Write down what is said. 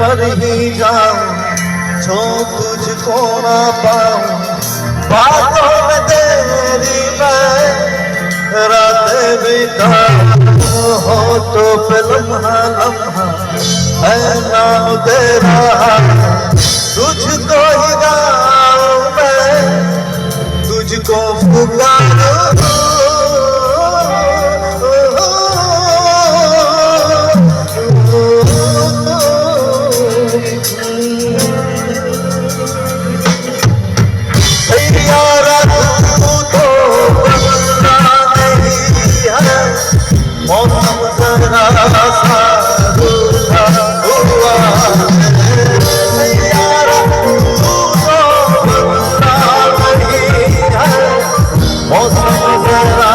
मर ही जाऊं जो तुझको ना पाऊं। बातों में तेरी मैं रातें बिताऊं, हो तो पे लम्हा लम्हा है नाम तेरा, तुझको ही गाऊं मैं, तुझको पुकारूं। यारा तू तो बदलना नहीं है, मौसम जरा सा रूठा हुआ है। यारा तू तो बदलना नहीं है, मौसम जरा